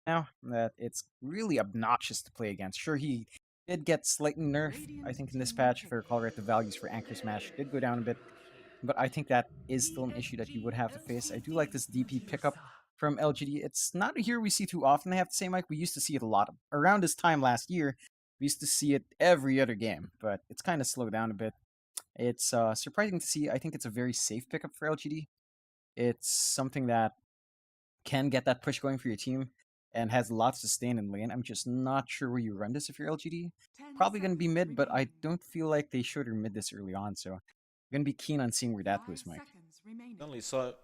now that it's really obnoxious to play against. Sure, he did get slightly nerfed, I think, in this patch. If I recall right, the values for Anchor Smash did go down a bit, but I think that is still an issue that you would have to face. I do like this DP pickup from LGD. It's not a hero we see too often, I have to say, Mike. We used to see it a lot. Around this time last year, we used to see it every other game, but it's kind of slowed down a bit. It's surprising to see. I think it's a very safe pickup for LGD. It's something that can get that push going for your team and has lots to sustain in lane. I'm just not sure where you run this if you're LGD. Probably going to be mid, but I don't feel like they should or mid this early on, so I'm going to be keen on seeing where that goes, Mike. Only so.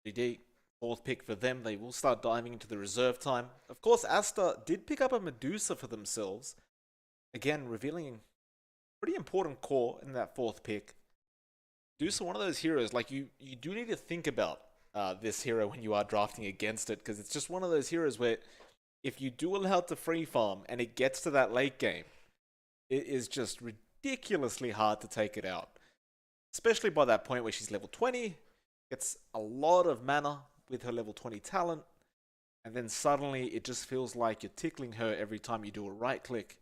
GD, fourth pick for them. They will start diving into the reserve time. Of course, Aster did pick up a Medusa for themselves. Again, revealing pretty important core in that fourth pick. Medusa, one of those heroes, like you do need to think about this hero when you are drafting against it, because it's just one of those heroes where if you do allow it to free farm and it gets to that late game, it is just ridiculously hard to take it out. Especially by that point where she's level 20, gets a lot of mana with her level 20 talent, and then suddenly it just feels like you're tickling her every time you do a right click.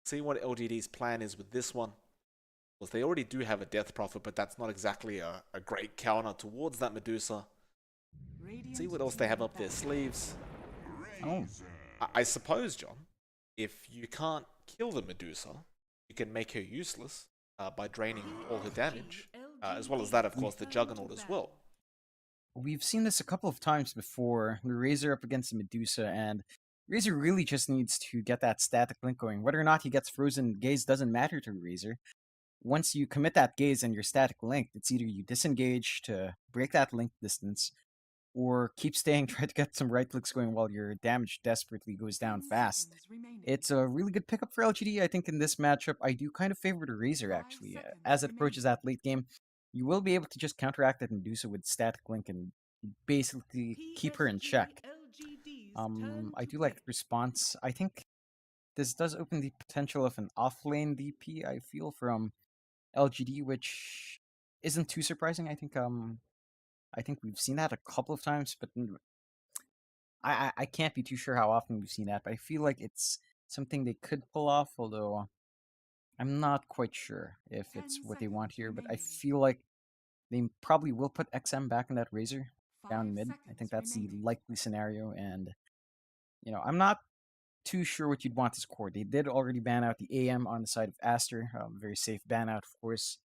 See what LGD's plan is with this one. Well, they already do have a Death Prophet, but that's not exactly a great counter towards that Medusa. See what else they have up their sleeves. Oh. I suppose, John, if you can't kill the Medusa, you can make her useless by draining all her damage. As well as that, of course, the Juggernaut as well. We've seen this a couple of times before. The Razor up against the Medusa, and Razor really just needs to get that static link going. Whether or not he gets frozen gaze doesn't matter to Razor. Once you commit that gaze and you're static linked, it's either you disengage to break that link distance, or keep staying, try to get some right clicks going while your damage desperately goes down fast. It's a really good pickup for LGD. I think in this matchup, I do kind of favor the Razor, actually. As it approaches that late game, you will be able to just counteract that Medusa with static link and basically keep her in check. I do like the response. I think this does open the potential of an offlane DP, I feel, from LGD, which isn't too surprising. I think we've seen that a couple of times, but I can't be too sure how often we've seen that. But I feel like it's something they could pull off, although I'm not quite sure if it's what they want here. But I feel like they probably will put XM back in that Razor down mid. I think that's the likely scenario, and I'm not too sure what you'd want to score. They did already ban out the AM on the side of Aster. Very safe ban out, of course,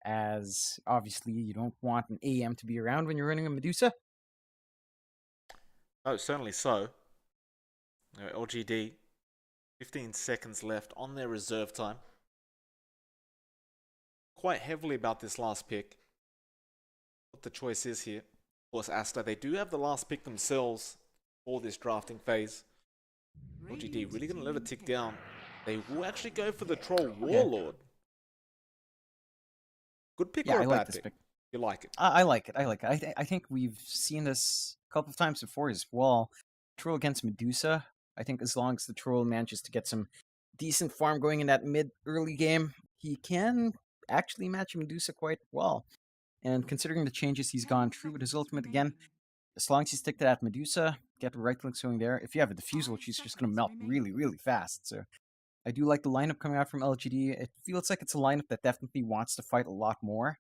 as obviously you don't want an AM to be around when you're running a Medusa. Oh, certainly so. LGD, 15 seconds left on their reserve time. Quite heavily about this last pick. What the choice is here. Of course, Aster, they do have the last pick themselves for this drafting phase. LGD really going to let it tick down. They will actually go for the Troll Warlord. Good pick or a bad pick? You like it? I like it. I think we've seen this a couple of times before as well. Troll against Medusa. I think as long as the Troll manages to get some decent farm going in that mid-early game, he can actually match Medusa quite well. And considering the changes he's gone through with his ultimate again, as long as you stick to that Medusa, get the right clicks going there. If you have a Diffusal, she's just going to melt really, really fast. So I do like the lineup coming out from LGD. It feels like it's a lineup that definitely wants to fight a lot more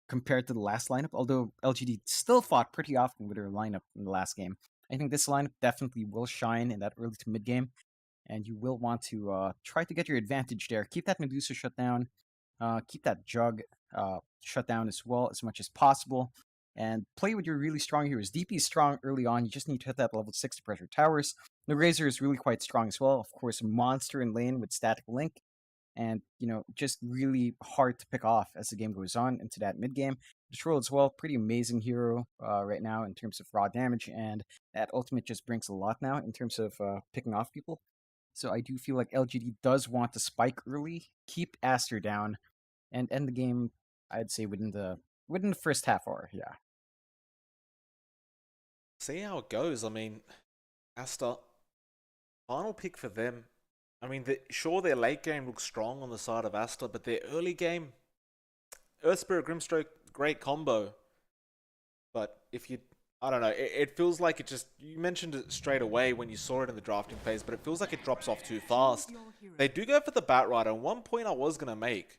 compared to the last lineup, although LGD still fought pretty often with their lineup in the last game. I think this lineup definitely will shine in that early to mid game, and you will want to try to get your advantage there. Keep that Medusa shut down, keep that Jug shut down as well as much as possible, and play with your really strong heroes. DP is strong early on, you just need to hit that level 6 to pressure towers. The Razor is really quite strong as well, of course, a monster in lane with static link, and just really hard to pick off as the game goes on into that mid game. The Troll as well, pretty amazing hero right now in terms of raw damage, and that ultimate just brings a lot now in terms of picking off people. So I do feel like LGD does want to spike early, keep Aster down, and end the game, I'd say, within the first half hour, yeah. See how it goes. I mean, Aster, final pick for them. I mean, sure, their late game looks strong on the side of Aster, but their early game, Earth Spirit Grimstroke, great combo. But if you I don't know. It feels like it just. You mentioned it straight away when you saw it in the drafting phase, but it feels like it drops off too fast. They do go for the Batrider, and one point I was going to make.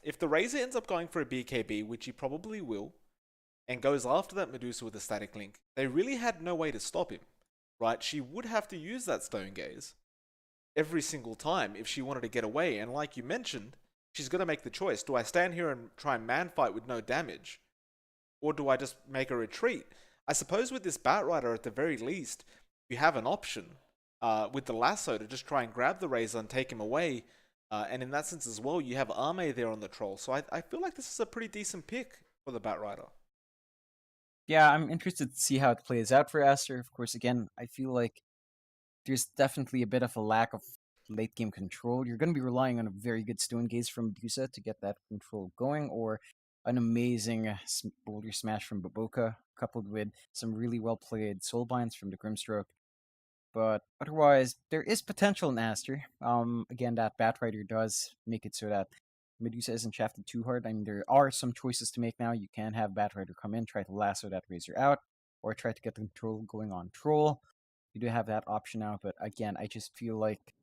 If the Razor ends up going for a BKB, which he probably will, and goes after that Medusa with a static link, they really had no way to stop him, right? She would have to use that Stone Gaze every single time if she wanted to get away, and like you mentioned, she's going to make the choice. Do I stand here and try and man fight with no damage? Or do I just make a retreat? I suppose with this Batrider, at the very least, you have an option with the lasso to just try and grab the Razor and take him away. And in that sense as well, you have Arme there on the Troll. So I feel like this is a pretty decent pick for the Batrider. Yeah, I'm interested to see how it plays out for Aster. Of course, again, I feel like there's definitely a bit of a lack of late game control. You're going to be relying on a very good Stone Gaze from Medusa to get that control going, or an amazing boulder smash from Baboka, coupled with some really well played soulbinds from the Grimstroke. But otherwise, there is potential in Aster. Again, that Batrider does make it so that Medusa isn't shafted too hard. I mean, there are some choices to make now. You can have Batrider come in, try to lasso that Razor out, or try to get the control going on Troll. You do have that option now, but again, I just feel like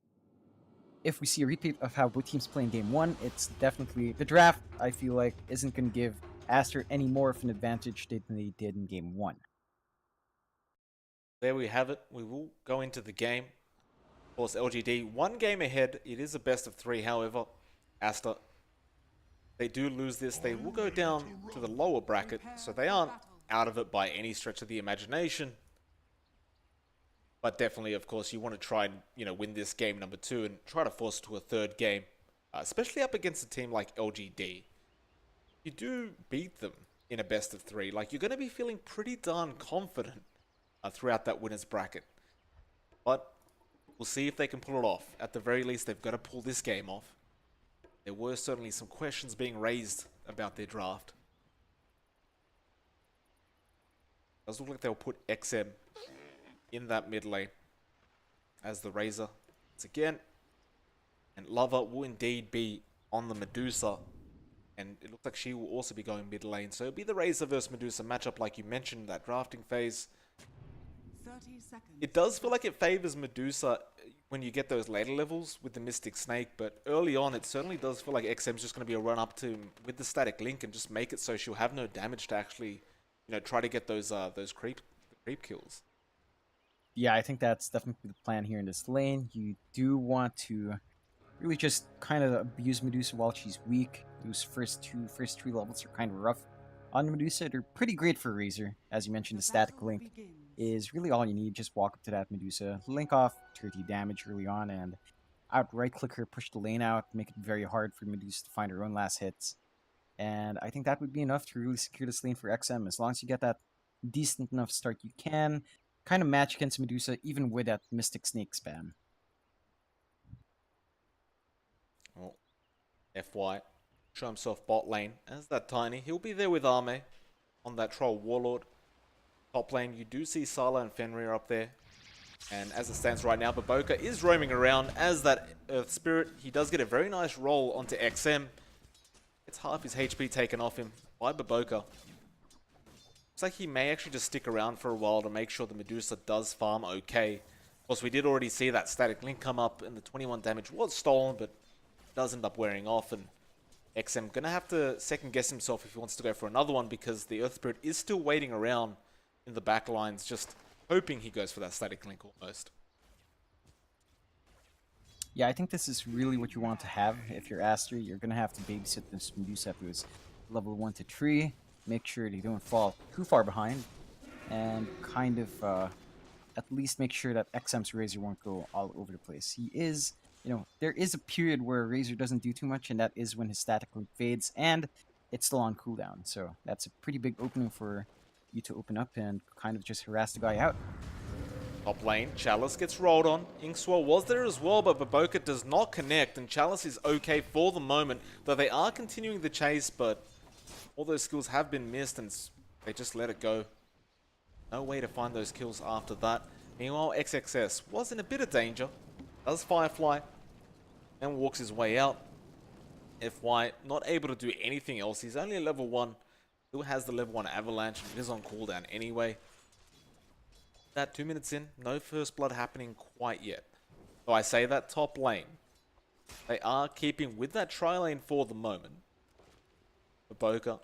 if we see a repeat of how both teams play in game one, it's definitely the draft. I feel like isn't going to give Aster any more of an advantage than they did in game one. There we have it. We will go into the game. Of course, LGD, one game ahead. It is a best of three, however. Aster, they do lose this. They will go down to the lower bracket, so they aren't out of it by any stretch of the imagination. But definitely, of course, you want to try and win this game number 2 and try to force it to a third game, especially up against a team like LGD. You do beat them in a best of 3. Like, you're going to be feeling pretty darn confident throughout that winner's bracket. But we'll see if they can pull it off. At the very least, they've got to pull this game off. There were certainly some questions being raised about their draft. Does look like they'll put XM in that mid lane as the Razor once again. And Lover will indeed be on the Medusa. And it looks like she will also be going mid lane. So it'll be the Razor versus Medusa matchup like you mentioned in that drafting phase. 30 seconds. It does feel like it favors Medusa when you get those later levels with the Mystic Snake, but early on it certainly does feel like XM's just going to be a run up to him with the static link and just make it so she'll have no damage to actually, try to get those creep kills. Yeah, I think that's definitely the plan here in this lane. You do want to really just kind of abuse Medusa while she's weak. Those first three levels are kind of rough on Medusa. They're pretty great for Razor. As you mentioned, the static link is really all you need. Just walk up to that Medusa, link off 30 damage early on, and out right click her, push the lane out, make it very hard for Medusa to find her own last hits. And I think that would be enough to really secure this lane for XM. As long as you get that decent enough start, you can kind of match against Medusa, even with that Mystic Snake spam. Well, FY, show himself bot lane as that Tiny. He'll be there with Arme on that Troll Warlord. Top lane, you do see Sala and Fenrir up there. And as it stands right now, Baboka is roaming around as that Earth Spirit. He does get a very nice roll onto XM. It's half his HP taken off him by Baboka. Looks like he may actually just stick around for a while to make sure the Medusa does farm okay. Of course, we did already see that static link come up and the 21 damage was stolen, but does end up wearing off. And XM gonna have to second guess himself if he wants to go for another one because the Earth Spirit is still waiting around in the back lines, just hoping he goes for that static link almost. Yeah, I think this is really what you want to have. If you're Aster, you're going to have to babysit this Medusa if it was level 1 to 3. Make sure they don't fall too far behind. And kind of at least make sure that XM's Razor won't go all over the place. He is, there is a period where Razor doesn't do too much, and that is when his static link fades, and it's still on cooldown. So that's a pretty big opening for you to open up and kind of just harass the guy out. Top lane, Chalice gets rolled on. Inkswell was there as well, but Baboka does not connect, and Chalice is okay for the moment, though they are continuing the chase, but all those skills have been missed, and they just let it go. No way to find those kills after that. Meanwhile, XXS was in a bit of danger. Does Firefly, and walks his way out. FY not able to do anything else. He's only a level 1. Still has the level 1 Avalanche, and it is on cooldown anyway. that 2 minutes in, no first blood happening quite yet. So I say that top lane, they are keeping with that tri lane for the moment. Boca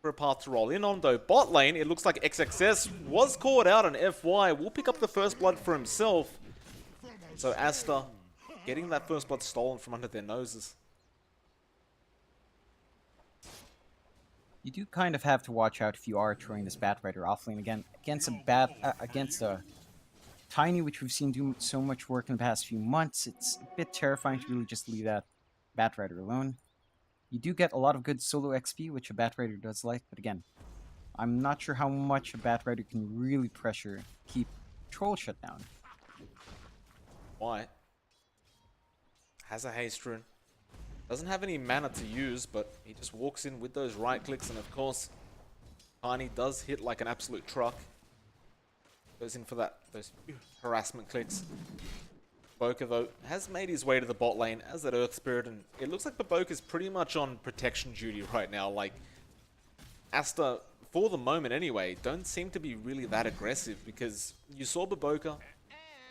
for a path to roll in on, though bot lane, it looks like XXS was caught out, and FY will pick up the first blood for himself. So Aster getting that first blood stolen from under their noses. You do kind of have to watch out if you are throwing this Batrider offlane again against a Tiny, which we've seen do so much work in the past few months. It's a bit terrifying to really just leave that Batrider alone. You do get a lot of good solo XP, which a Batrider does like, but again, I'm not sure how much a Batrider can really keep Troll shut down. White has a haste rune. Doesn't have any mana to use, but he just walks in with those right clicks, and of course, Tiny does hit like an absolute truck. Goes in for those harassment clicks. Boca, though, has made his way to the bot lane as that Earth Spirit, and it looks like Boca is pretty much on protection duty right now. Like, Aster, for the moment anyway, don't seem to be really that aggressive, because you saw Baboka.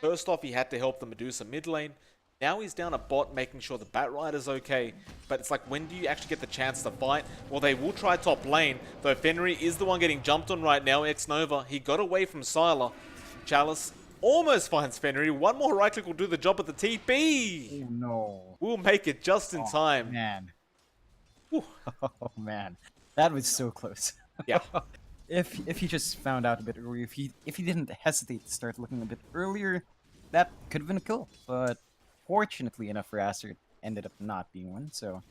First off, he had to help the Medusa mid lane. Now he's down a bot, making sure the Batrider's okay. But it's like, when do you actually get the chance to fight? Well, they will try top lane, though Fenry is the one getting jumped on right now. X-Nova, he got away from Sylar. Chalice almost finds Fenry. One more right click will do the job at the TP. Oh no. We'll make it just in time. Man. Whew. Oh man. That was so close. Yeah. If he just found out a bit earlier, if he didn't hesitate to start looking a bit earlier, that could have been a kill. But fortunately enough for Aster, it ended up not being one. So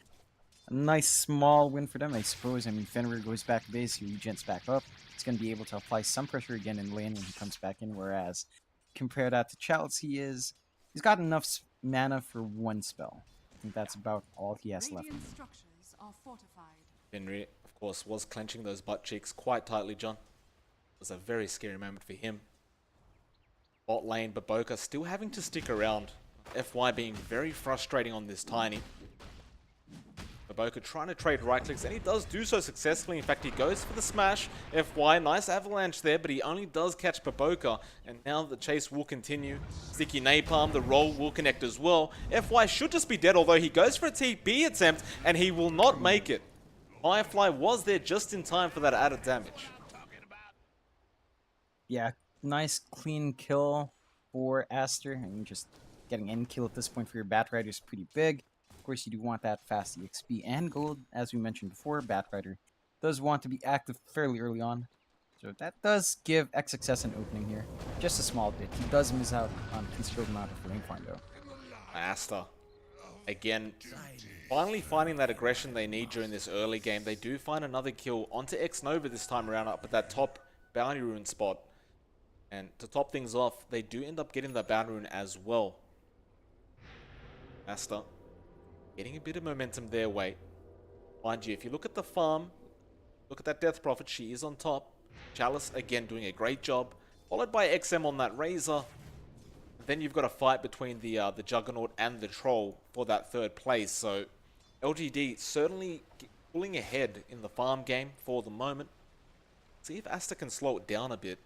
a nice small win for them, I suppose. I mean, Fenrir goes back to base, he regens back up. He's going to be able to apply some pressure again in lane when he comes back in. Whereas compare that to Chalice, he's got enough mana for one spell. I think that's about all he has left. Radiant structures are fortified. Fenry, of course, was clenching those butt cheeks quite tightly, John. It was a very scary moment for him. Bot lane, Baboka still having to stick around. FY being very frustrating on this Tiny. Baboka trying to trade right clicks, and he does do so successfully. In fact, he goes for the smash. FY, nice avalanche there, but he only does catch Baboka. And now the chase will continue. Sticky Napalm, the roll will connect as well. FY should just be dead, although he goes for a TP attempt, and he will not make it. Firefly was there just in time for that added damage. Yeah, nice clean kill for Aster. I mean, just getting any kill at this point for your Batrider is pretty big. Of course, you do want that fast EXP and gold. As we mentioned before, Batrider does want to be active fairly early on. So that does give XXS an opening here. Just a small bit. He does miss out on a considerable amount of lane farm, though. Aster, again, finally finding that aggression they need during this early game. They do find another kill onto X-Nova this time around up at that top bounty rune spot. And to top things off, they do end up getting that bounty rune as well. Aster getting a bit of momentum their way. Mind you, if you look at the farm, look at that Death Prophet, she is on top. Chalice, again, doing a great job. Followed by XM on that Razor. Then you've got a fight between the Juggernaut and the Troll for that third place. So, LGD certainly pulling ahead in the farm game for the moment. See if Aster can slow it down a bit.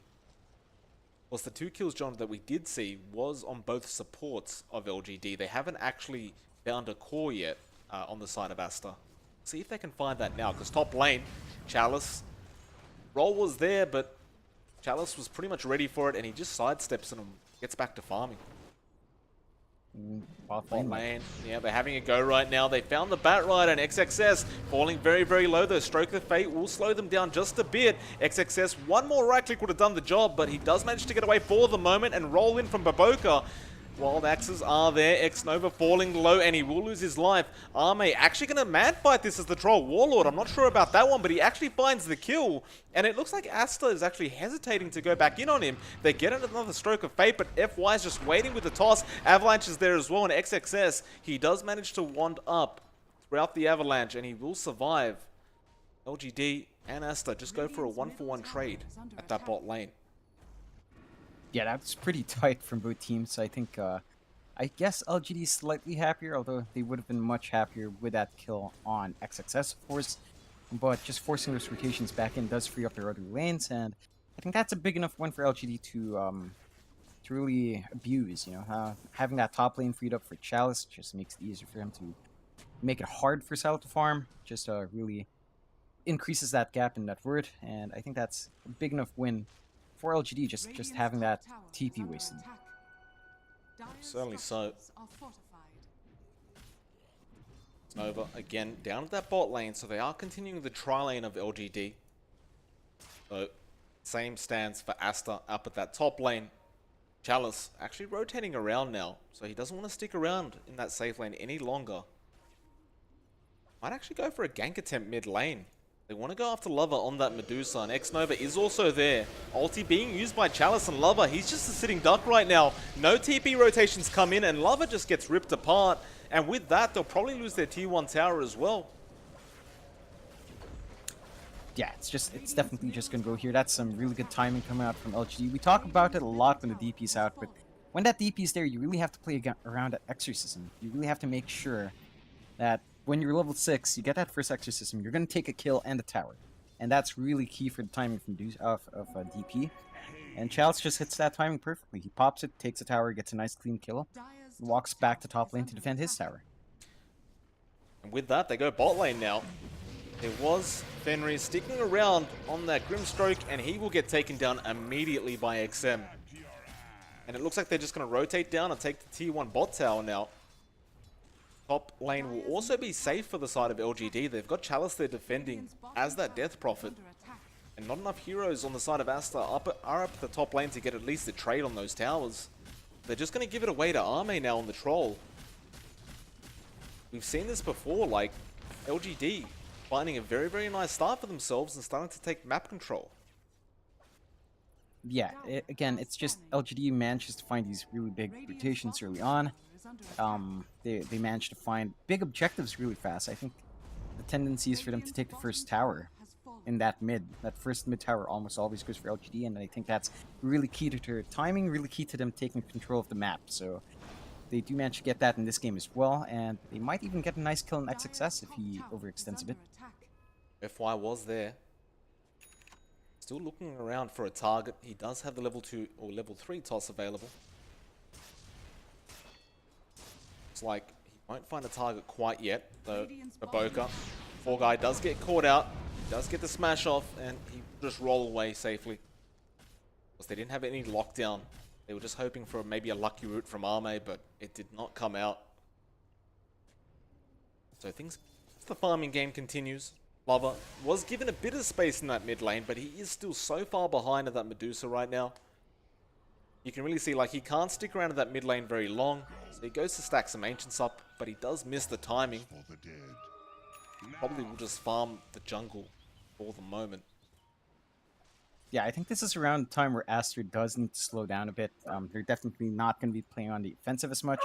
Was the 2 kills, John, that we did see was on both supports of LGD. They haven't actually found a core yet on the side of Aster. See if they can find that now, because top lane, Chalice, roll was there, but Chalice was pretty much ready for it, and he just sidesteps and gets back to farming. Bot lane, yeah, they're having a go right now. They found the Batrider, and XXS falling very, very low. The Stroke of Fate will slow them down just a bit. XXS, one more right click would have done the job, but he does manage to get away for the moment and roll in from Baboka. Wild axes are there. X-Nova falling low, and he will lose his life. Arme actually going to man fight this as the Troll Warlord. I'm not sure about that one, but he actually finds the kill. And it looks like Aster is actually hesitating to go back in on him. They get another Stroke of Fate, but FY is just waiting with the toss. Avalanche is there as well, and XXS, he does manage to wand up throughout the Avalanche, and he will survive. LGD and Aster just go for a 1-for-1 trade at that bot lane. Yeah, that's pretty tight from both teams. I think, I guess LGD is slightly happier, although they would have been much happier with that kill on XXS, of course. But just forcing those rotations back in does free up their other lanes, and I think that's a big enough win for LGD to really abuse. You know, having that top lane freed up for Chalice just makes it easier for him to make it hard for Sal to farm. Just really increases that gap in net worth, and I think that's a big enough win for LGD. Just having that TP wasted. Certainly so. Nova again down at that bot lane, so they are continuing the tri lane of LGD. So same stands for Aster up at that top lane. Chalice actually rotating around now, so he doesn't want to stick around in that safe lane any longer. Might actually go for a gank attempt mid lane. They want to go after Lover on that Medusa, and X-Nova is also there. Ulti being used by Chalice and Lover. He's just a sitting duck right now. No TP rotations come in, and Lover just gets ripped apart. And with that, they'll probably lose their tier 1 tower as well. Yeah, it's definitely just gonna go here. That's some really good timing coming out from LGD. We talk about it a lot when the DP's out, but when that DP's there, you really have to play around at Exorcism. You really have to make sure that when you're level 6, you get that first Exorcism, you're gonna take a kill and a tower. And that's really key for the timing from DP. And Chalice just hits that timing perfectly. He pops it, takes a tower, gets a nice clean kill, walks back to top lane to defend his tower. And with that, they go bot lane now. There was Fenrir sticking around on that Grimstroke, and he will get taken down immediately by XM. And it looks like they're just going to rotate down and take the tier 1 bot tower now. Top lane will also be safe for the side of LGD. They've got Chalice there defending as that Death Prophet. And not enough heroes on the side of Aster are up at the top lane to get at least a trade on those towers. They're just going to give it away to Arme now on the Troll. We've seen this before, like LGD finding a very, very nice start for themselves and starting to take map control. Yeah, again, it's just LGD manages to find these really big rotations early on. They managed to find big objectives really fast. I think the tendency is for them to take the first tower in that mid. That first mid tower almost always goes for LGD, and I think that's really key to their timing, really key to them taking control of the map. So they do manage to get that in this game as well, and they might even get a nice kill in XXS if he overextends a bit. FY was there. Still looking around for a target. He does have the level 2 or level 3 toss available. Looks like he won't find a target quite yet, though. Baboka, poor guy, does get caught out. He does get the smash off, and he just roll away safely. Because they didn't have any lockdown. They were just hoping for maybe a lucky route from Arme, but it did not come out. So the farming game continues. Lover was given a bit of space in that mid lane, but he is still so far behind of that Medusa right now. You can really see, like, he can't stick around in that mid lane very long, so he goes to stack some Ancients up, but he does miss the timing. Probably will just farm the jungle for the moment. Yeah, I think this is around the time where Aster does need to slow down a bit. They're definitely not going to be playing on the offensive as much.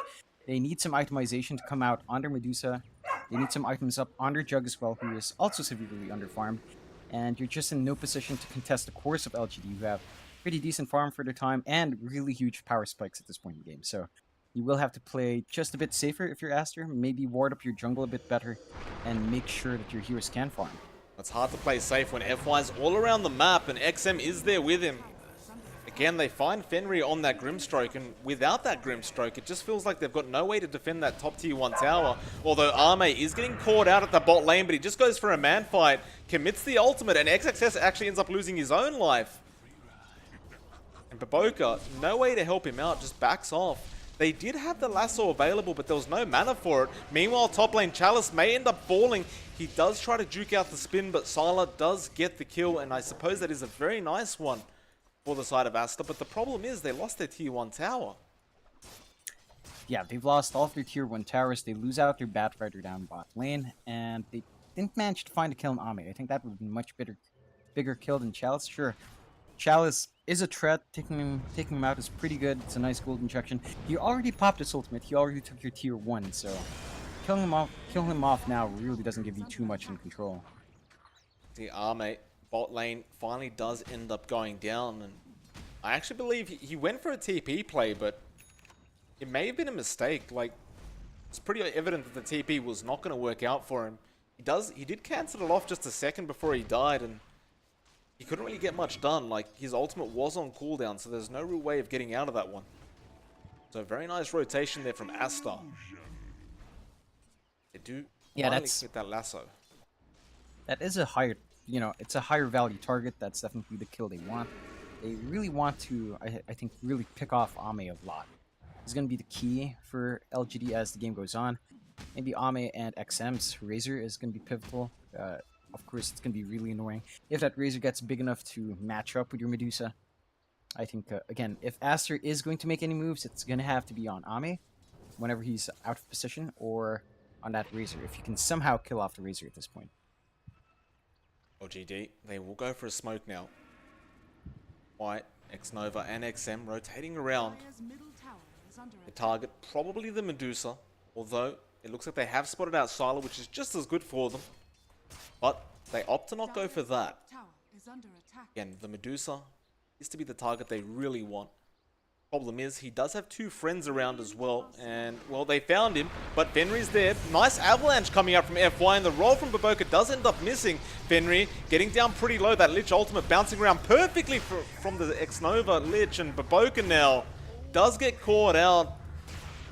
They need some itemization to come out on their Medusa. They need some items up on their Jug as well, who is also severely underfarmed. And you're just in no position to contest the course of LGD, who have pretty decent farm for their time and really huge power spikes at this point in the game. So you will have to play just a bit safer if you're Aster. Maybe ward up your jungle a bit better and make sure that your heroes can farm. It's hard to play safe when FY's all around the map and XM is there with him. Again, they find Fenrir on that Grimstroke, and without that Grimstroke, it just feels like they've got no way to defend that top tier 1 tower. Although Arme is getting caught out at the bot lane, but he just goes for a man fight, commits the ultimate, and XXS actually ends up losing his own life. And Baboka, no way to help him out, just backs off. They did have the lasso available, but there was no mana for it. Meanwhile, top lane Chalice may end up falling. He does try to juke out the spin, but Sylar does get the kill, and I suppose that is a very nice one for the side of Aster. But the problem is they lost their tier 1 tower. Yeah, they've lost all of their tier 1 towers. They lose out their Batrider down bot lane, and they didn't manage to find a kill on Ame. I think that would be a much bigger kill than Chalice. Sure, Chalice is a threat. Taking him out is pretty good. It's a nice gold injection. He already popped his ultimate. He already took your tier 1, so killing him off now really doesn't give you too much in control. The Arme bot lane finally does end up going down, and I actually believe he went for a TP play, but it may have been a mistake. Like, it's pretty evident that the TP was not going to work out for him. He did cancel it off just a second before he died, and he couldn't really get much done. Like, his ultimate was on cooldown, so there's no real way of getting out of that one. So very nice rotation there from Aster. They do finally hit that lasso. That is a higher, it's a higher value target. That's definitely the kill they want. They really want to, I think, really pick off Ame a lot. It's going to be the key for LGD as the game goes on. Maybe Ame and XM's Razor is going to be pivotal. Of course, it's going to be really annoying if that Razor gets big enough to match up with your Medusa. I think, again, if Aster is going to make any moves, it's going to have to be on Ame whenever he's out of position, or on that Razor, if you can somehow kill off the Razor at this point. LGD, they will go for a smoke now. White, X-Nova, and XM rotating around. The target, probably the Medusa, although it looks like they have spotted out Sylar, which is just as good for them. But they opt to not go for that. Again, the Medusa is to be the target they really want. Problem is, he does have two friends around as well, and, well, they found him, but Fenrir's there. Nice avalanche coming out from FY, and the roll from Baboka does end up missing. Fenrir getting down pretty low, that Lich ultimate bouncing around perfectly from the X-Nova Lich, and Baboka now does get caught out.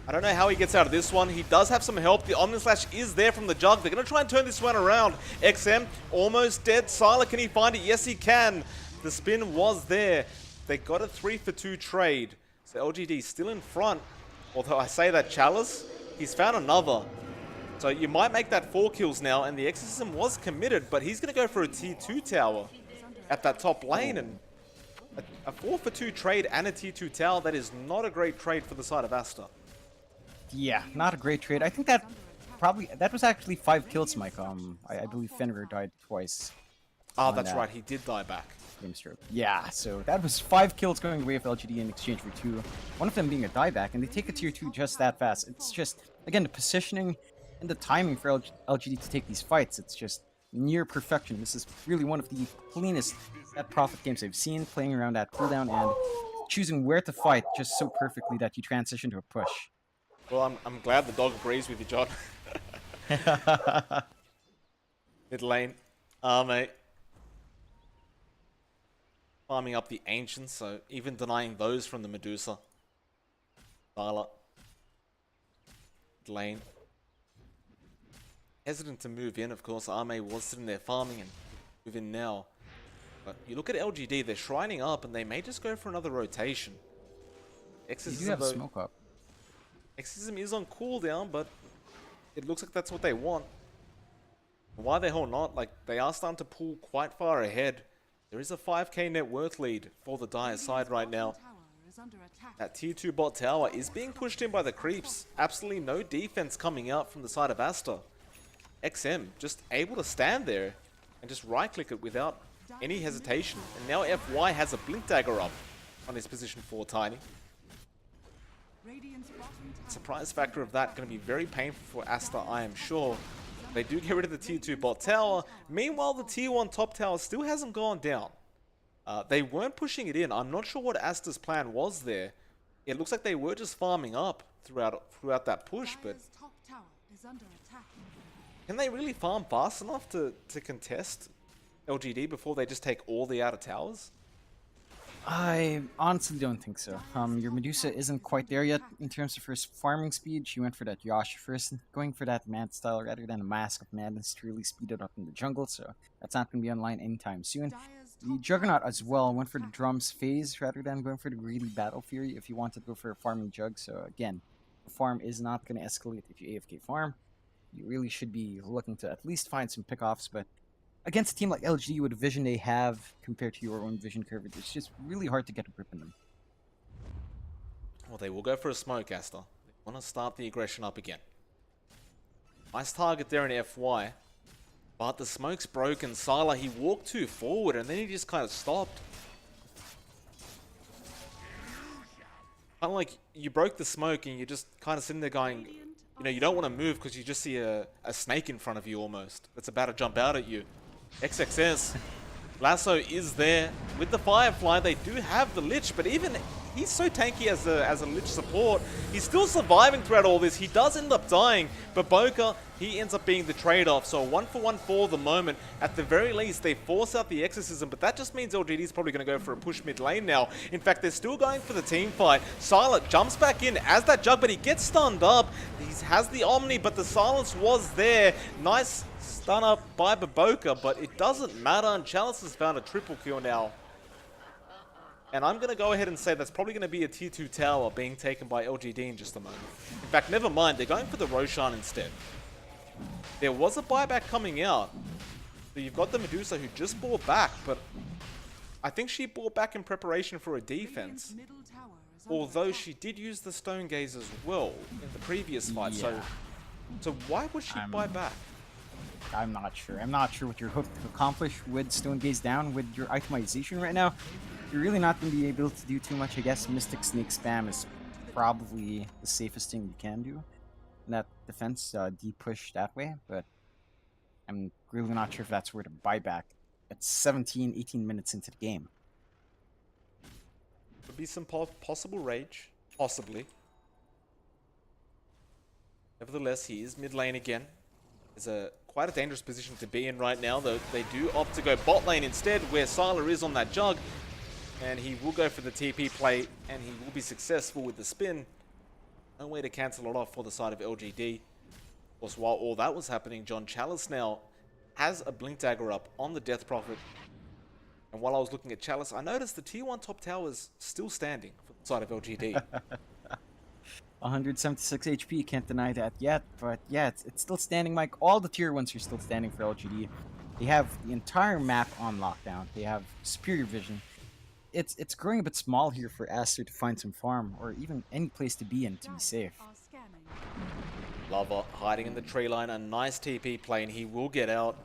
I don't know how he gets out of this one. He does have some help. The Omni Slash is there from the Jug. They're going to try and turn this one around. XM almost dead. Sylar, can he find it? Yes, he can. The spin was there. They got a 3-for-2 trade. So LGD still in front. Although I say that Chalice, he's found another. So you might make that 4 kills now. And the Exorcism was committed, but he's going to go for a tier 2 tower at that top lane. And a 4-for-2 trade and a tier 2 tower, that is not a great trade for the side of Aster. Yeah, not a great trade. I think that was actually 5 kills, Mike. I believe Fenrir died twice. Oh, that's right. He did die back. Stroke. Yeah, so that was 5 kills going the way of LGD in exchange for 2. One of them being a dieback, and they take a tier 2 just that fast. It's just, again, the positioning and the timing for LGD to take these fights, it's just near perfection. This is really one of the cleanest net profit games I've seen, playing around that cooldown and choosing where to fight just so perfectly that you transition to a push. Well, I'm glad the dog agrees with you, John. Mid lane. Mate. Farming up the Ancients, so even denying those from the Medusa. Sylar. Mid lane. Hesitant to move in, of course. Ame was sitting there farming and move in now. But you look at LGD, they're shrining up and they may just go for another rotation. You do have smoke up. Exorcism is on cooldown, but it looks like that's what they want. Why the hell not? Like, they are starting to pull quite far ahead. There is a 5k net worth lead for the Dire side right now. That tier 2 bot tower is being pushed in by the creeps. Absolutely no defense coming out from the side of Aster. XM just able to stand there and just right click it without any hesitation. And now FY has a blink dagger up on his position 4 Tiny. Surprise factor of that going to be very painful for Aster, I am sure. They do get rid of the tier 2 bot tower. Meanwhile, the tier 1 top tower still hasn't gone down. They weren't pushing it in. I'm not sure what Aster's plan was there. It looks like they were just farming up throughout that push, but can they really farm fast enough to contest LGD before they just take all the outer towers? I honestly don't think so. Your Medusa isn't quite there yet in terms of her farming speed. She went for that Yasha first, going for that Mad style rather than a Mask of Madness to really speed it up in the jungle, so that's not going to be online anytime soon. The Juggernaut as well went for the drums phase rather than going for the greedy Battle Fury if you wanted to go for a farming Jug, so again, the farm is not going to escalate if you AFK farm. You really should be looking to at least find some pickoffs, but against a team like LG with the vision they have compared to your own vision curve, it's just really hard to get a grip on them. Well, they will go for a smoke, Aster. They want to start the aggression up again. Nice target there in FY. But the smoke's broken. Sylar, he walked too forward and then he just kind of stopped. Kind of like you broke the smoke and you're just kind of sitting there going, you know, you don't want to move because you just see a snake in front of you almost. That's about to jump out at you. XXS. Lasso is there. With the Firefly, they do have the Lich, but even he's so tanky as a Lich support. He's still surviving throughout all this. He does end up dying, but Boca, he ends up being the trade-off. So 1-for-1 for the moment. At the very least, they force out the Exorcism, but that just means LGD is probably going to go for a push mid lane now. In fact, they're still going for the team fight. Silent jumps back in as that Jug, but he gets stunned up. He has the Omni, but the silence was there. Nice stun up by Baboka, but it doesn't matter, and Chalice has found a triple kill now. And I'm going to go ahead and say that's probably going to be a tier 2 tower being taken by LGD in just a moment. In fact, never mind, they're going for the Roshan instead. There was a buyback coming out. So you've got the Medusa who just bought back, but I think she bought back in preparation for a defense. Although she did use the Stone Gaze as well in the previous fight. Yeah. So why would she buy back? I'm not sure. I'm not sure what you're hoping to accomplish with Stone Gaze down with your itemization right now. You're really not going to be able to do too much. I guess Mystic Snake spam is probably the safest thing you can do in that defense, deep push that way, but I'm really not sure if that's where to buy back at 17, 18 minutes into the game. Could be some possible rage, possibly. Nevertheless, he is mid lane again. It's quite a dangerous position to be in right now, though they do opt to go bot lane instead, where Sylar is on that Jug. And he will go for the TP play, and he will be successful with the spin. No way to cancel it off for the side of LGD. Of course, while all that was happening, John Chalice now has a Blink Dagger up on the Death Prophet. And while I was looking at Chalice, I noticed the tier 1 top tower is still standing for the side of LGD. 176 HP, can't deny that yet, but yeah, it's still standing, Mike. All the tier 1s are still standing for LGD. They have the entire map on lockdown. They have superior vision. It's growing a bit small here for Aster to find some farm, or even any place to be in to be safe. Lava hiding in the tree line, a nice TP play, and he will get out.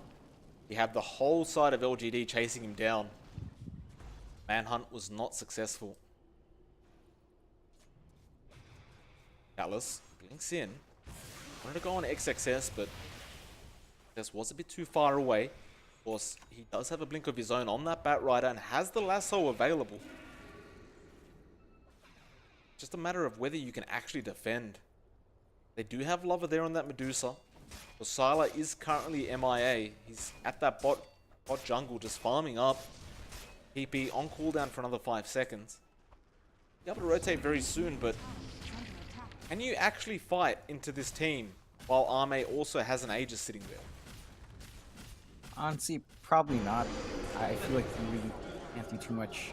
You have the whole side of LGD chasing him down. Manhunt was not successful. Chalice blinks in. Wanted to go on XXS, but this was a bit too far away. Of course, he does have a blink of his own on that Bat Rider and has the lasso available. Just a matter of whether you can actually defend. They do have Lover there on that Medusa. Sylar is currently MIA. He's at that bot jungle just farming up. TP on cooldown for another 5 seconds. Be able to rotate very soon, but can you actually fight into this team while Arme also has an Aegis sitting there? Honestly, probably not. I feel like you really can't do too much.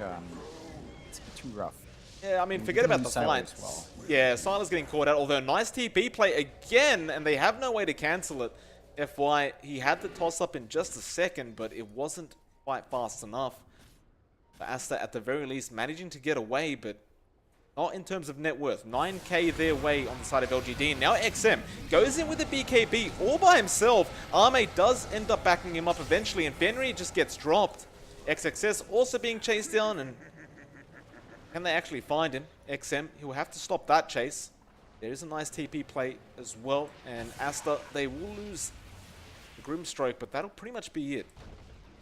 It's too rough. Yeah, I mean, forget about the fight. Well. Yeah, Sylar's getting caught out, although nice TP play again, and they have no way to cancel it. FY, he had the toss up in just a second, but it wasn't quite fast enough. Aster, at the very least, managing to get away, but not in terms of net worth. 9k their way on the side of LGD. And now XM goes in with a BKB all by himself. Arme does end up backing him up eventually, and Fenrir just gets dropped. XXS also being chased down, and can they actually find him? XM, he'll have to stop that chase. There is a nice TP play as well, and Aster, they will lose the Grim Stroke, but that'll pretty much be it.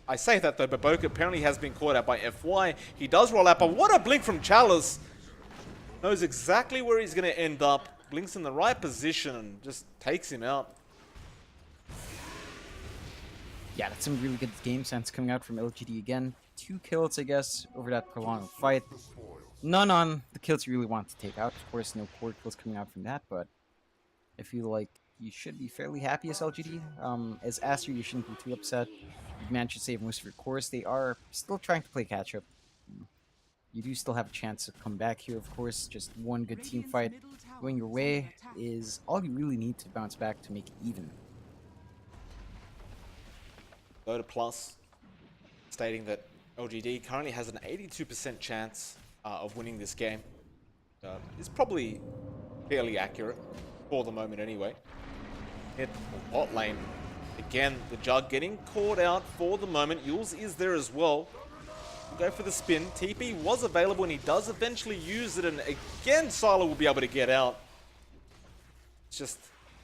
I say that though, Baboka apparently has been caught out by FY. He does roll out, but what a blink from Chalice! Knows exactly where he's going to end up, blinks in the right position, and just takes him out. Yeah, that's some really good game sense coming out from LGD again. 2 kills, I guess, over that prolonged fight. None on the kills you really want to take out. Of course, no core kills coming out from that, but I feel like you should be fairly happy as LGD. As Aster, you shouldn't be too upset. You managed to save most of your cores. They are still trying to play catch-up. You do still have a chance to come back here, of course. Just one good team fight going your way is all you really need to bounce back to make it even. Dota Plus stating that LGD currently has an 82% chance of winning this game. It's probably fairly accurate for the moment anyway. Hit bot lane. Again, the Jug getting caught out for the moment. Yules is there as well. Go for the spin. TP was available and he does eventually use it, and again Sylar will be able to get out. It's just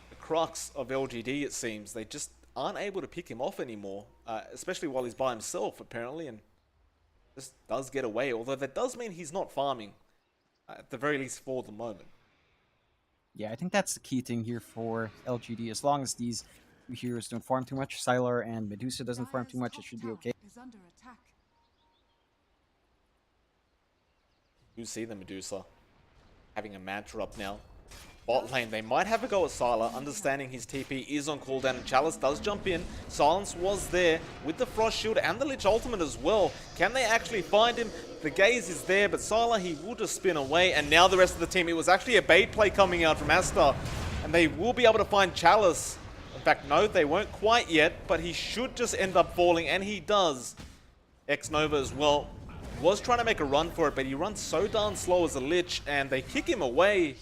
the crux of LGD, it seems. They just aren't able to pick him off anymore, especially while he's by himself apparently, and just does get away, although that does mean he's not farming. at the very least for the moment. Yeah, I think that's the key thing here for LGD. As long as these two heroes don't farm too much, Sylar and Medusa doesn't farm too much, it should be okay. Is under attack. You see the Medusa having a Manta up now. Bot lane, they might have a go at Sylar, understanding his TP is on cooldown, and Chalice does jump in. Silence was there with the Frost Shield and the Lich Ultimate as well. Can they actually find him? The gaze is there, but Sylar, he will just spin away, and now the rest of the team. It was actually a bait play coming out from Aster, and they will be able to find Chalice. In fact, no, they won't quite yet, but he should just end up falling, and he does. X-Nova as well was trying to make a run for it, but he runs so darn slow as a Lich, and they kick him away.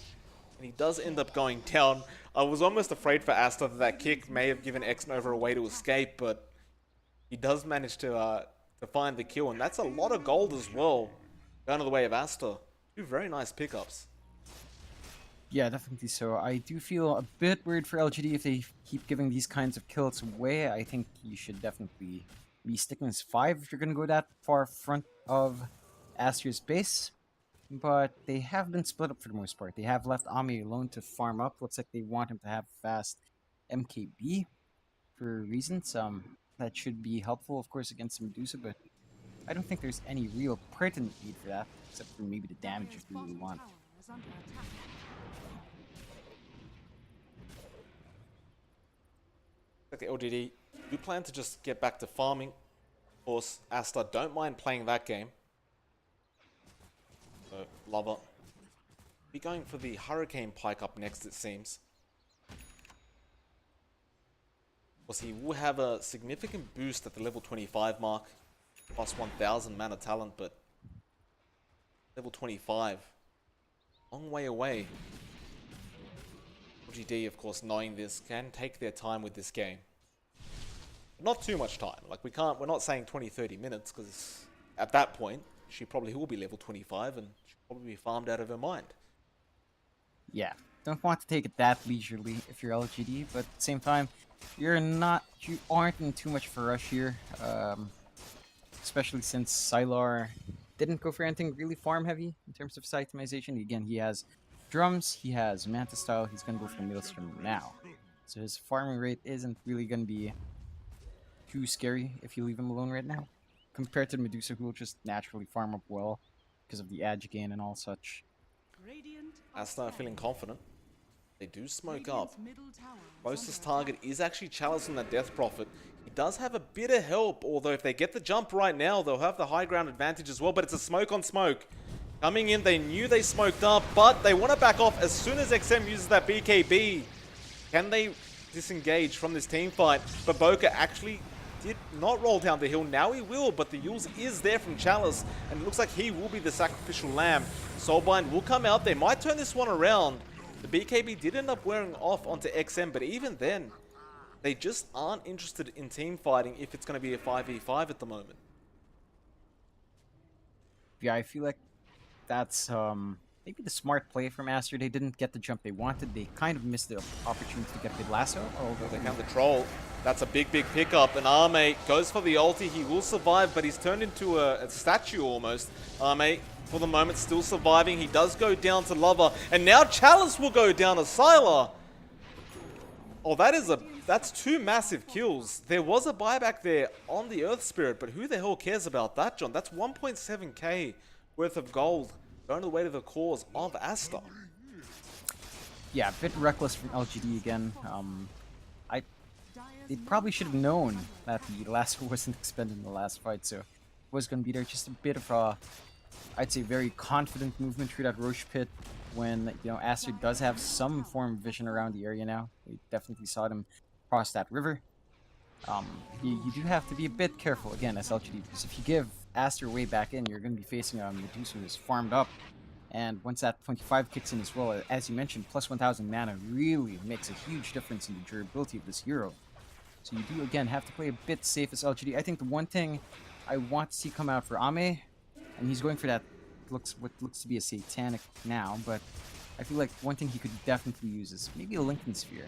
And he does end up going down. I was almost afraid for Aster that that kick may have given X-Nova a way to escape, but he does manage to find the kill, and that's a lot of gold as well. Going to the way of Aster. Two very nice pickups. Yeah, definitely so. I do feel a bit worried for LGD if they keep giving these kinds of kills away. I think you should definitely be sticking as 5 if you're going to go that far front of Aster's base. But they have been split up for the most part. They have left Ami alone to farm up. Looks like they want him to have fast MKB for reasons. That should be helpful, of course, against Medusa, but I don't think there's any real pertinent need for that, except for maybe the damage if you really want. Is under attack. Like the LGD, we plan to just get back to farming. Of course, Aster don't mind playing that game. So, Lover. Be going for the Hurricane Pike up next, it seems. Of course, he will have a significant boost at the level 25 mark. Plus 1000 mana talent, but level 25. Long way away. LGD, of course, knowing this, can take their time with this game. Not too much time. Like, we're not saying 20-30 minutes, because at that point, she probably will be level 25 and she'll probably be farmed out of her mind. Yeah, don't want to take it that leisurely if you're LGD, but at the same time, you aren't in too much of a rush here. Especially since Sylar didn't go for anything really farm heavy in terms of site optimization. Again, he has drums, he has Manta style, he's gonna go for Maelstrom now. So his farming rate isn't really gonna be too scary if you leave him alone right now, compared to Medusa, who will just naturally farm up well because of the edge gain and all such. Aster feeling confident. They do smoke up. Closest target is actually Chalice on that Death Prophet. He does have a bit of help, although if they get the jump right now, they'll have the high ground advantage as well, but it's a smoke on smoke. Coming in, they knew they smoked up, but they want to back off as soon as XM uses that BKB. Can they disengage from this team fight? But Boca actually did not roll down the hill. Now he will, but the Yules is there from Chalice, and it looks like he will be the sacrificial lamb. Soulbind will come out. They might turn this one around. The BKB did end up wearing off onto XM, but even then, they just aren't interested in team fighting if it's going to be a 5v5 at the moment. Yeah, I feel like that's maybe the smart play from Aster. They didn't get the jump they wanted. They kind of missed the opportunity to get the lasso. Although they found the troll. That's a big pickup. And Arme goes for the ulti. He will survive, but he's turned into a statue almost. Arme, for the moment, still surviving. He does go down to Lover. And now Chalice will go down to Sylar. Oh, that's 2 massive kills. There was a buyback there on the Earth Spirit, but who the hell cares about that, John? That's 1.7k worth of gold going away to the cause of Aster. Yeah, a bit reckless from LGD again. They probably should have known that the lasso wasn't expended in the last fight, so it was going to be there. Just a bit of a, I'd say, very confident movement through that Roche pit when, you know, Aster does have some form of vision around the area now. We definitely saw them cross that river. You do have to be a bit careful, again, as LGD, because if you give Aster way back in, you're going to be facing a Medusa who's farmed up. And once that 25 kicks in as well, as you mentioned, plus 1000 mana really makes a huge difference in the durability of this hero. So you do, again, have to play a bit safe as LGD. I think the one thing I want to see come out for Ame, and he's going for that, what looks to be a Satanic now, but I feel like one thing he could definitely use is maybe a Lincoln Sphere.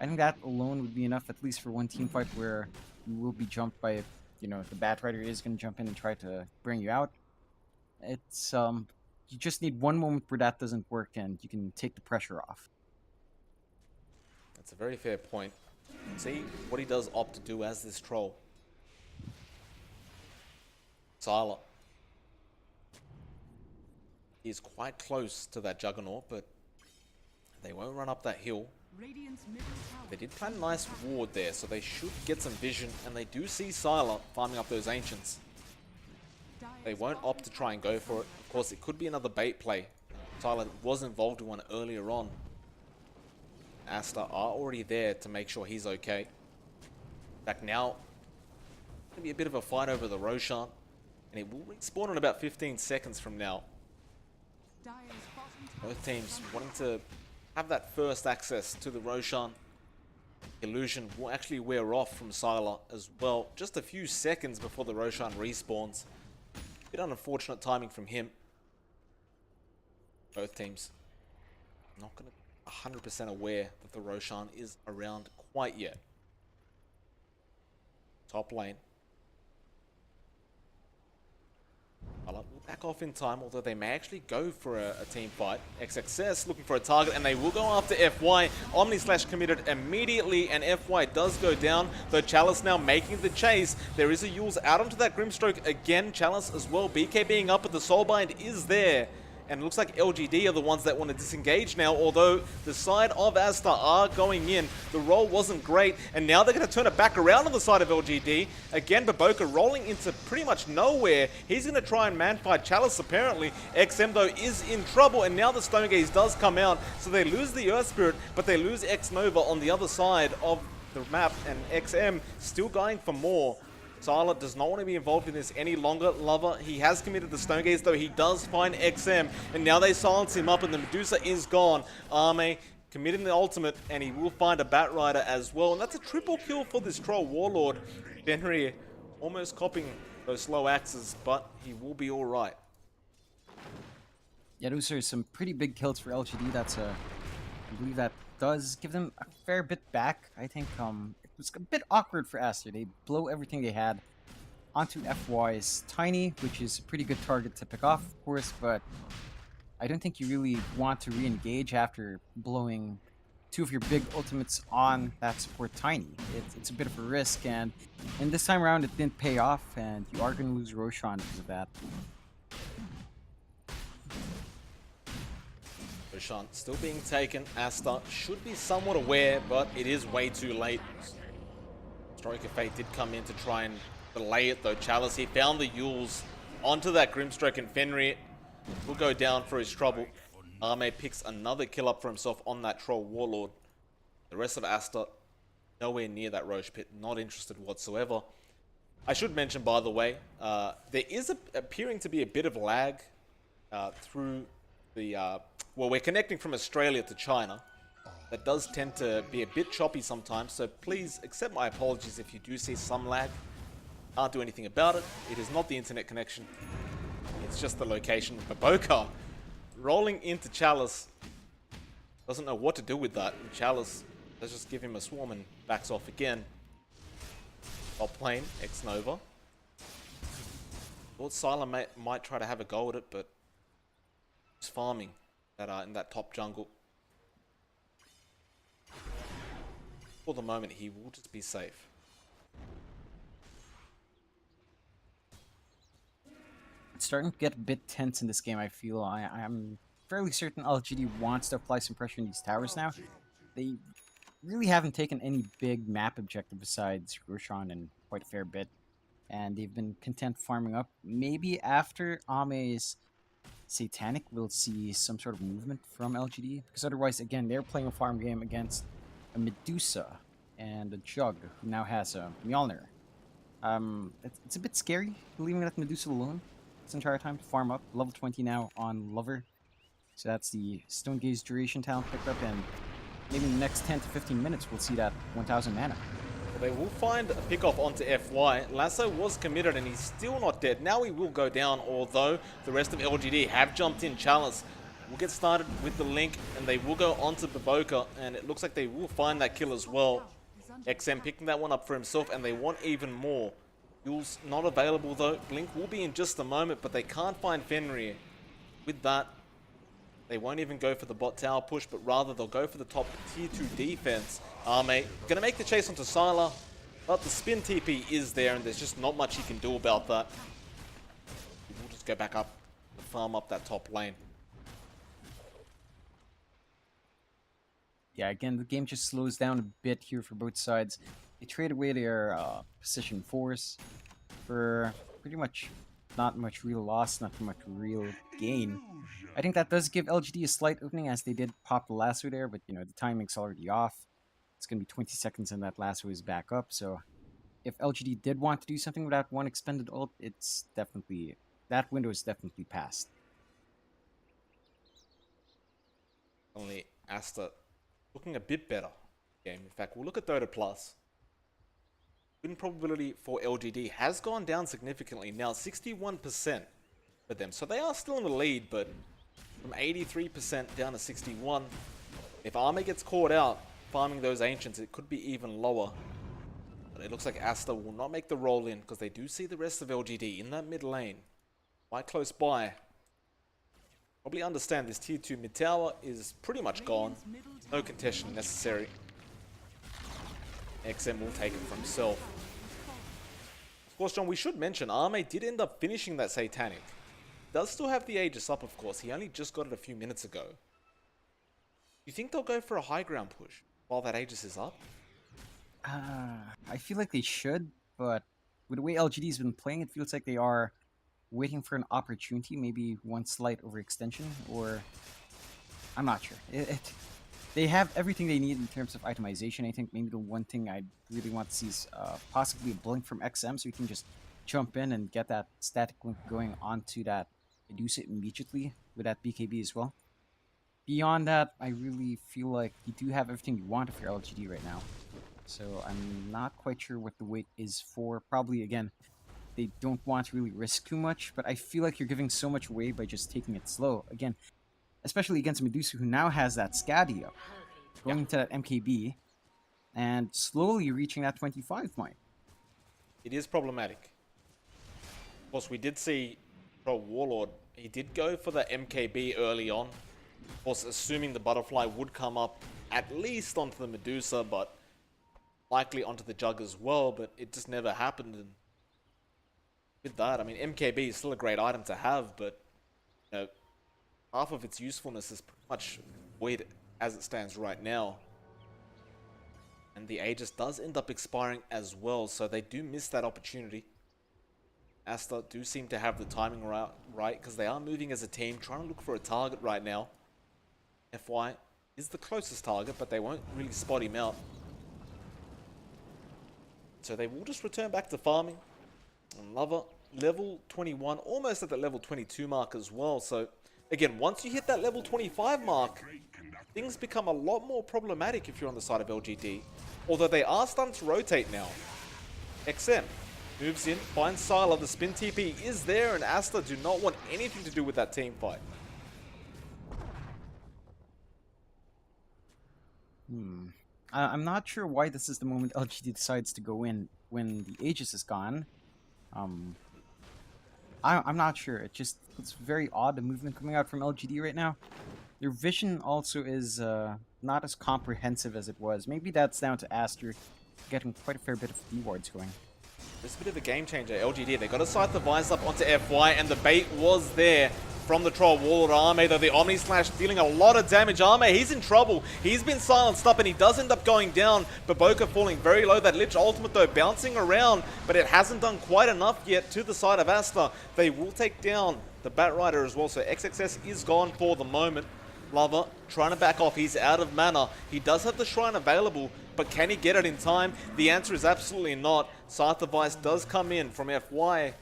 I think that alone would be enough, at least for one team fight where you will be jumped by, you know, the Bat Rider is going to jump in and try to bring you out. It's you just need one moment where that doesn't work and you can take the pressure off. That's a very fair point. See what he does opt to do as this troll. Sylar. He is quite close to that Juggernaut, but they won't run up that hill. Radiant's middle tower. They did plant a nice ward there, so they should get some vision, and they do see Sylar farming up those Ancients. They won't opt to try and go for it. Of course, it could be another bait play. Sylar was involved in one earlier on. Aster are already there to make sure he's okay. In fact, now, it's going to be a bit of a fight over the Roshan, and it will respawn in about 15 seconds from now. Dire's bottom tower. Both teams wanting to have that first access to the Roshan. Illusion will actually wear off from Sylar as well, just a few seconds before the Roshan respawns. Bit unfortunate timing from him. Both teams not going to 100% aware that the Roshan is around quite yet. Top lane. Will back off in time, although they may actually go for a team fight. XXS looking for a target, and they will go after FY. Omni Slash committed immediately, and FY does go down, though Chalice now making the chase. There is a Yules out onto that Grimstroke again. Chalice as well. BK being up, but the Soulbind is there. And it looks like LGD are the ones that want to disengage now, although the side of Aster are going in. The roll wasn't great, and now they're going to turn it back around on the side of LGD. Again, Baboka rolling into pretty much nowhere. He's going to try and man-fight Chalice, apparently. XM, though, is in trouble, and now the Stone Gaze does come out, so they lose the Earth Spirit, but they lose X-Nova on the other side of the map, and XM still going for more. Sylar does not want to be involved in this any longer. Lover, he has committed the Stone Gaze, though he does find XM. And now they silence him up, and the Medusa is gone. Arme committing the ultimate, and he will find a Bat Rider as well. And that's a triple kill for this Troll Warlord. Fenrir almost copying those slow axes, but he will be alright. Yeah, those are some pretty big kills for LGD. I believe that does give them a fair bit back. I think it was a bit awkward for Aster. They blow everything they had onto FY's Tiny, which is a pretty good target to pick off, of course, but I don't think you really want to re-engage after blowing two of your big ultimates on that support Tiny. It's a bit of a risk, and this time around it didn't pay off, and you are going to lose Roshan because of that. Roshan still being taken. Aster should be somewhat aware, but it is way too late. Stroke of Fate did come in to try and delay it, though. Chalice, he found the Yules onto that Grimstroke, and Fenrir will go down for his trouble. Arme picks another kill up for himself on that Troll Warlord. The rest of Aster, nowhere near that Roche Pit, not interested whatsoever. I should mention, by the way, there is appearing to be a bit of lag through the... well, we're connecting from Australia to China. That does tend to be a bit choppy sometimes, so please accept my apologies if you do see some lag. Can't do anything about it. It is not the internet connection. It's just the location. Baboka rolling into Chalice. Doesn't know what to do with that. And Chalice does just give him a swarm and backs off again. Top lane, X-Nova. Thought Sylar might try to have a go at it, but he's farming that in that top jungle. For the moment, he will just be safe. It's starting to get a bit tense in this game, I feel. I'm fairly certain LGD wants to apply some pressure in these towers now. They really haven't taken any big map objective besides Roshan in quite a fair bit. And they've been content farming up. Maybe after Ame's Satanic, we'll see some sort of movement from LGD. Because otherwise, again, they're playing a farm game against a Medusa and a Jug, who now has a Mjolnir. It's a bit scary, leaving that Medusa alone this entire time to farm up. Level 20 now on Lover. So that's the Stone Gaze duration talent picked up, and maybe in the next 10 to 15 minutes we'll see that 1000 mana. They will find a pick-off onto FY. Lasso was committed and he's still not dead. Now he will go down, although the rest of LGD have jumped in. Chalice will get started with the link, and they will go onto Baboka, and it looks like they will find that kill as well. XM picking that one up for himself, and they want even more. Yule's not available though. Blink will be in just a moment, but they can't find Fenrir. with that, they won't even go for the bot tower push, but rather they'll go for the top tier 2 defense. Arme gonna make the chase onto Sylar, but the spin TP is there, and there's just not much he can do about that. We'll just go back up and farm up that top lane. Yeah, again, the game just slows down a bit here for both sides. They trade away their position force for pretty much not much real loss, not much real gain. I think that does give LGD a slight opening, as they did pop the lasso there, but you know, the timing's already off. It's going to be 20 seconds and that lasso is back up, so if LGD did want to do something with that one expended ult, it's definitely, that window is definitely passed. Only Aster looking a bit better game. In fact, we'll look at Dota Plus. Win probability for LGD has gone down significantly, now 61% for them. So they are still in the lead, but from 83% down to 61. If Arme gets caught out farming those Ancients, it could be even lower. But it looks like Aster will not make the roll in, because they do see the rest of LGD in that mid lane, quite close by. Probably understand this tier 2 mid tower is pretty much gone. No contention necessary. XM will take it for himself. Of course, John, we should mention Arme did end up finishing that Satanic. Does still have the Aegis up, of course. He only just got it a few minutes ago. You think they'll go for a high ground push while that Aegis is up? I feel like they should, but with the way LGD's been playing, it feels like they are waiting for an opportunity, maybe one slight overextension, or I'm not sure. They have everything they need in terms of itemization. I think maybe the one thing I really want to see is possibly a blink from XM, so you can just jump in and get that static link going onto that Medusa immediately with that BKB as well. Beyond that, I really feel like you do have everything you want if you're LGD right now. So I'm not quite sure what the wait is for. Probably, again, they don't want to really risk too much, but I feel like you're giving so much away by just taking it slow. Again, especially against Medusa, who now has that Scadi up, going to that MKB, and slowly reaching that 25 point. It is problematic. Of course, we did see Pro Warlord. He did go for the MKB early on. Of course, assuming the Butterfly would come up at least onto the Medusa, but likely onto the Jug as well, but it just never happened. And with that, I mean, MKB is still a great item to have, but you know, half of its usefulness is pretty much void as it stands right now. And the Aegis does end up expiring as well, so they do miss that opportunity. Aster do seem to have the timing right, because they are moving as a team, trying to look for a target right now. FY is the closest target, but they won't really spot him out. So they will just return back to farming. And Lover, level 21, almost at the level 22 mark as well. So again, once you hit that level 25 mark, things become a lot more problematic if you're on the side of LGD. Although they are starting to rotate now. XM moves in, finds Sylar, the spin TP is there, and Aster do not want anything to do with that team fight. I'm not sure why this is the moment LGD decides to go in when the Aegis is gone. I'm not sure. It's very odd, the movement coming out from LGD right now. Their vision also is not as comprehensive as it was. Maybe that's down to Aster getting quite a fair bit of D-wards going. It's a bit of a game changer, LGD. They got to sight the Vise up onto FY, and the bait was there from the Troll Warlord Arme, though the Omni Slash dealing a lot of damage. Arme, he's in trouble. He's been silenced up, and he does end up going down. Baboka falling very low. That Lich ultimate, though, bouncing around, but it hasn't done quite enough yet to the side of Aster. They will take down the Batrider as well, so XXS is gone for the moment. Lover trying to back off. He's out of mana. He does have the Shrine available, but can he get it in time? The answer is absolutely not. Scythe Vice does come in from FY,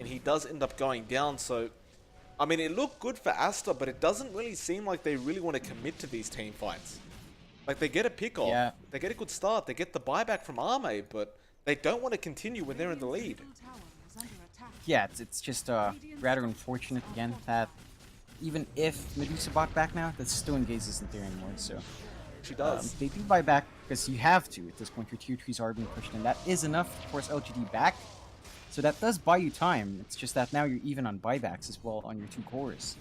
and he does end up going down. So, I mean, it looked good for Aster, but it doesn't really seem like they really want to commit to these team fights. Like, they get a pick off, they get a good start, they get the buyback from Arme, but they don't want to continue when they're in the lead. Yeah, it's just rather unfortunate again that even if Medusa bought back now, that still Engage isn't there anymore, so... She does. They do buy back because you have to at this point. Your tier 3s are being pushed in. That is enough to force LGD back. So that does buy you time. It's just that now you're even on buybacks as well on your 2 cores.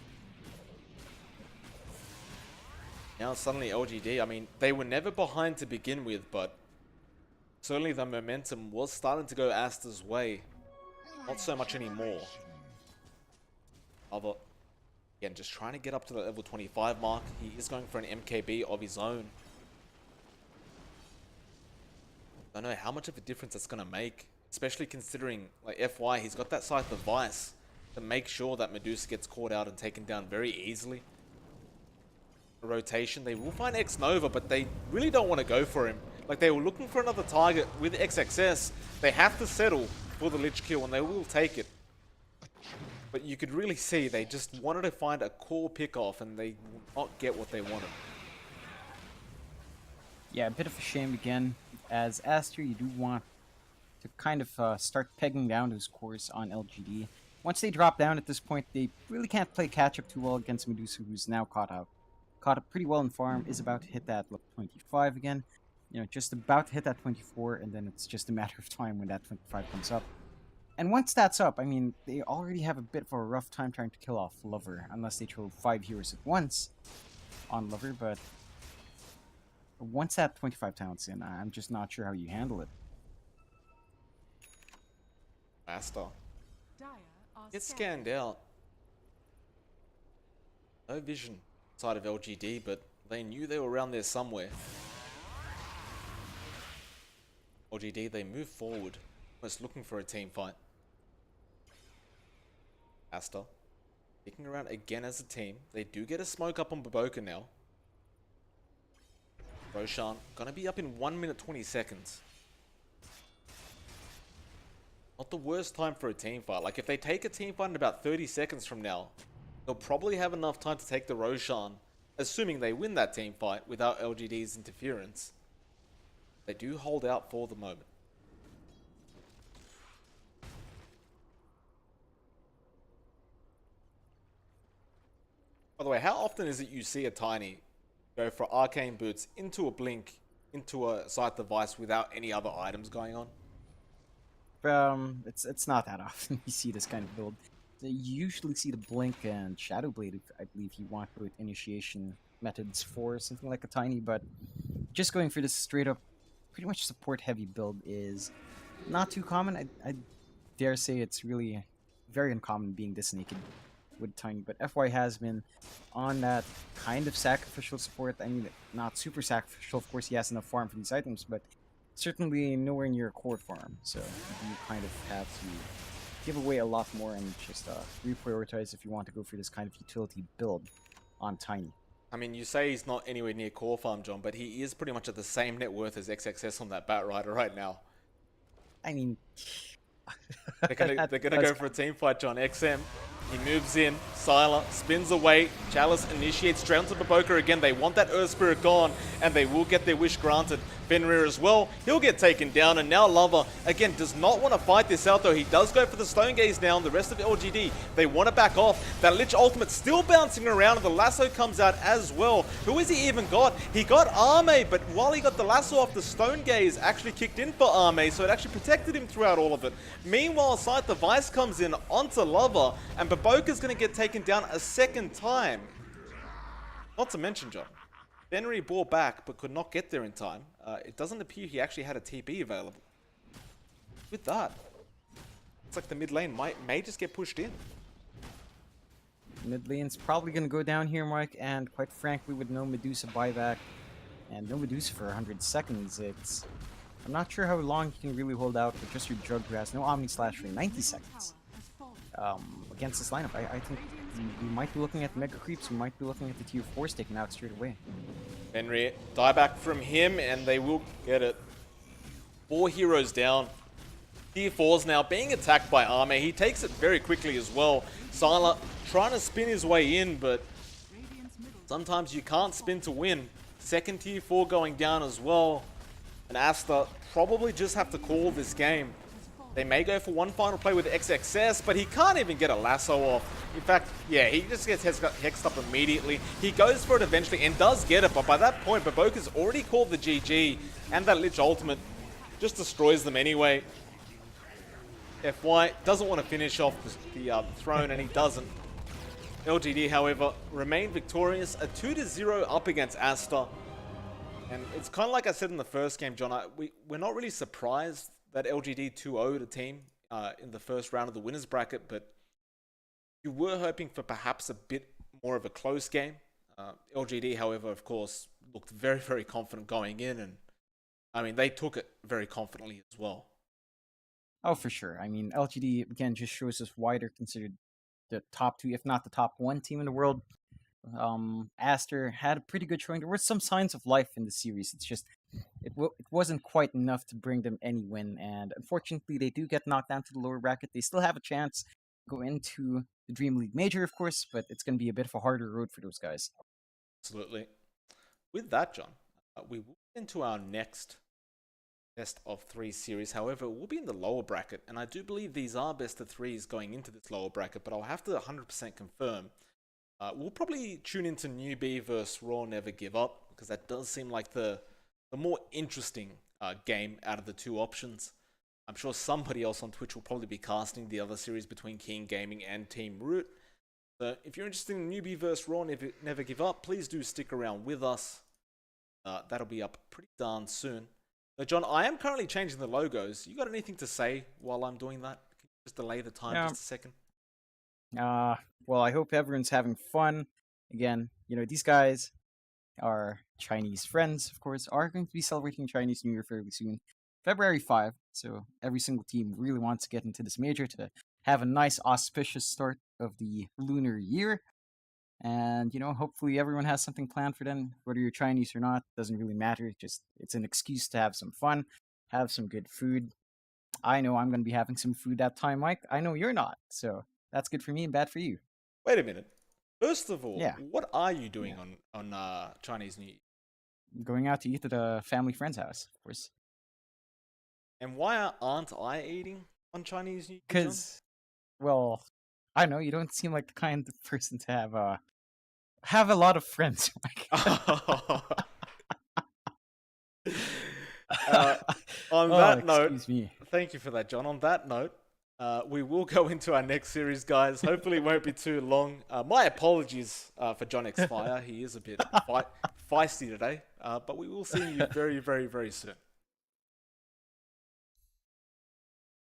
Now suddenly LGD, I mean, they were never behind to begin with, but certainly the momentum was starting to go Aster's way. Not so much anymore. Other, again, just trying to get up to the level 25 mark. He is going for an MKB of his own. I don't know how much of a difference that's going to make, especially considering, like, FY, he's got that Scythe of Vice to make sure that Medusa gets caught out and taken down very easily. A rotation, they will find X Nova, but they really don't want to go for him. Like, they were looking for another target with XXS. They have to settle for the Lich kill, and they will take it. But you could really see they just wanted to find a core pick-off, and they will not get what they wanted. Yeah, a bit of a shame again. As Aster, you do want to kind of start pegging down those cores on LGD. Once they drop down at this point, they really can't play catch-up too well against Medusa, who's now caught up pretty well in farm, is about to hit that level 25 again. You know, just about to hit that 24, and then it's just a matter of time when that 25 comes up. And once that's up, I mean, they already have a bit of a rough time trying to kill off Lover, unless they throw 5 heroes at once on Lover, but once that 25 talents in, I'm just not sure how you handle it. Aster Dire are gets scanned. scanned out. No vision side of LGD, but they knew they were around there somewhere. LGD, they move forward, almost looking for a team fight. Aster sticking around again as a team. They do get a smoke up on Baboka now. Roshan gonna be up in 1 minute 20 seconds. Not the worst time for a team fight. Like, if they take a team fight in about 30 seconds from now, they'll probably have enough time to take the Roshan, assuming they win that team fight without LGD's interference. They do hold out for the moment. By the way, how often is it you see a Tiny go for Arcane Boots into a Blink, into a Scythe device without any other items going on? It's not that often you see this kind of build. So you usually see the Blink and Shadow Blade, I believe you want with initiation methods for something like a Tiny, but just going for this straight up, pretty much support heavy build is not too common. I dare say it's really very uncommon being this naked with Tiny, but FY has been on that kind of sacrificial support. I mean, not super sacrificial, of course he has enough farm for these items, but certainly nowhere near a core farm, so you kind of have to give away a lot more and just reprioritize if you want to go for this kind of utility build on Tiny. I mean, you say he's not anywhere near core farm, John, but he is pretty much at the same net worth as XXS on that Bat Rider right now. I mean, They're gonna go for a team fight, John. XM, he moves in, Sylar spins away, Chalice initiates straight onto Baboka again. They want that Earth Spirit gone, and they will get their wish granted. Fenrir as well, he'll get taken down, and now Lover, again, does not want to fight this out though. He does go for the Stone Gaze now, and the rest of LGD, they want to back off. That Lich ultimate still bouncing around, and the lasso comes out as well. Who has he even got? He got Arme, but while he got the lasso off, the Stone Gaze actually kicked in for Arme, so it actually protected him throughout all of it. Meanwhile, Scythe the Vice comes in onto Lover, and Baboka's going to get taken down a second time. Not to mention, John, Fenrir bore back but could not get there in time. It doesn't appear he actually had a TP available. With that, it's like the mid lane may just get pushed in. mid lane's probably going to go down here, Mike, and quite frankly, with no Medusa buyback and no Medusa for 100 seconds, I'm not sure how long you can really hold out with just your Drug who has no Omni Slash for 90 seconds. Against this lineup, I think we might be looking at Mega Creeps, we might be looking at the tier 4s taken out straight away. Fenrir, dieback from him, and they will get it. 4 heroes down. Tier 4's now being attacked by Arme. He takes it very quickly as well. Sylar trying to spin his way in, but sometimes you can't spin to win. Second tier 4 going down as well. And Aster probably just have to call this game. They may go for one final play with XXS, but he can't even get a lasso off. In fact, yeah, he just gets hexed up immediately. He goes for it eventually and does get it, but by that point, Baboka's already called the GG, and that Lich ultimate just destroys them anyway. FY doesn't want to finish off the throne, and he doesn't. LGD, however, remained victorious, a 2-0 up against Aster. And it's kind of like I said in the first game, John, we're not really surprised that LGD 2-0'd a team in the first round of the winners bracket, but you were hoping for perhaps a bit more of a close game. LGD, however, of course, looked very, very confident going in, and I mean, they took it very confidently as well. Oh, for sure. I mean, LGD, again, just shows us why they're considered the top two, if not the top one team in the world. Aster had a pretty good showing. There were some signs of life in the series. It's just, it wasn't quite enough to bring them any win. And unfortunately, they do get knocked down to the lower bracket. They still have a chance to go into the DreamLeague Major, of course, but it's going to be a bit of a harder road for those guys. Absolutely. With that, John, we will get into our next best of 3 series. However, we'll be in the lower bracket, and I do believe these are best of 3s going into this lower bracket, but I'll have to 100% confirm. We'll probably tune into Newbie versus Raw Never Give Up, because that does seem like the more interesting game out of the 2 options. I'm sure somebody else on Twitch will probably be casting the other series between King Gaming and Team Root. So if you're interested in Newbie versus Raw Never Give Up, please do stick around with us. That'll be up pretty darn soon. So John, I am currently changing the logos. You got anything to say while I'm doing that? Can you just delay the time just a second? Well, I hope everyone's having fun. Again, these guys are Chinese friends, of course, are going to be celebrating Chinese New Year fairly soon. February 5, so every single team really wants to get into this major to have a nice auspicious start of the lunar year. And, hopefully everyone has something planned for them, whether you're Chinese or not, doesn't really matter. Just, it's an excuse to have some fun, have some good food. I know I'm going to be having some food that time, Mike. I know you're not, so that's good for me and bad for you. Wait a minute. First of all, Yeah. what are you doing on Chinese New Year? Going out to eat at a family friend's house, of course. And why aren't I eating on Chinese New Year? Because, well, I don't know, you don't seem like the kind of person to have a lot of friends. On that note, excuse me. thank you for that, John. On that note, we will go into our next series, guys. Hopefully it won't be too long. My apologies for johnxfire. He is a bit feisty today, but we will see you very, very, very soon.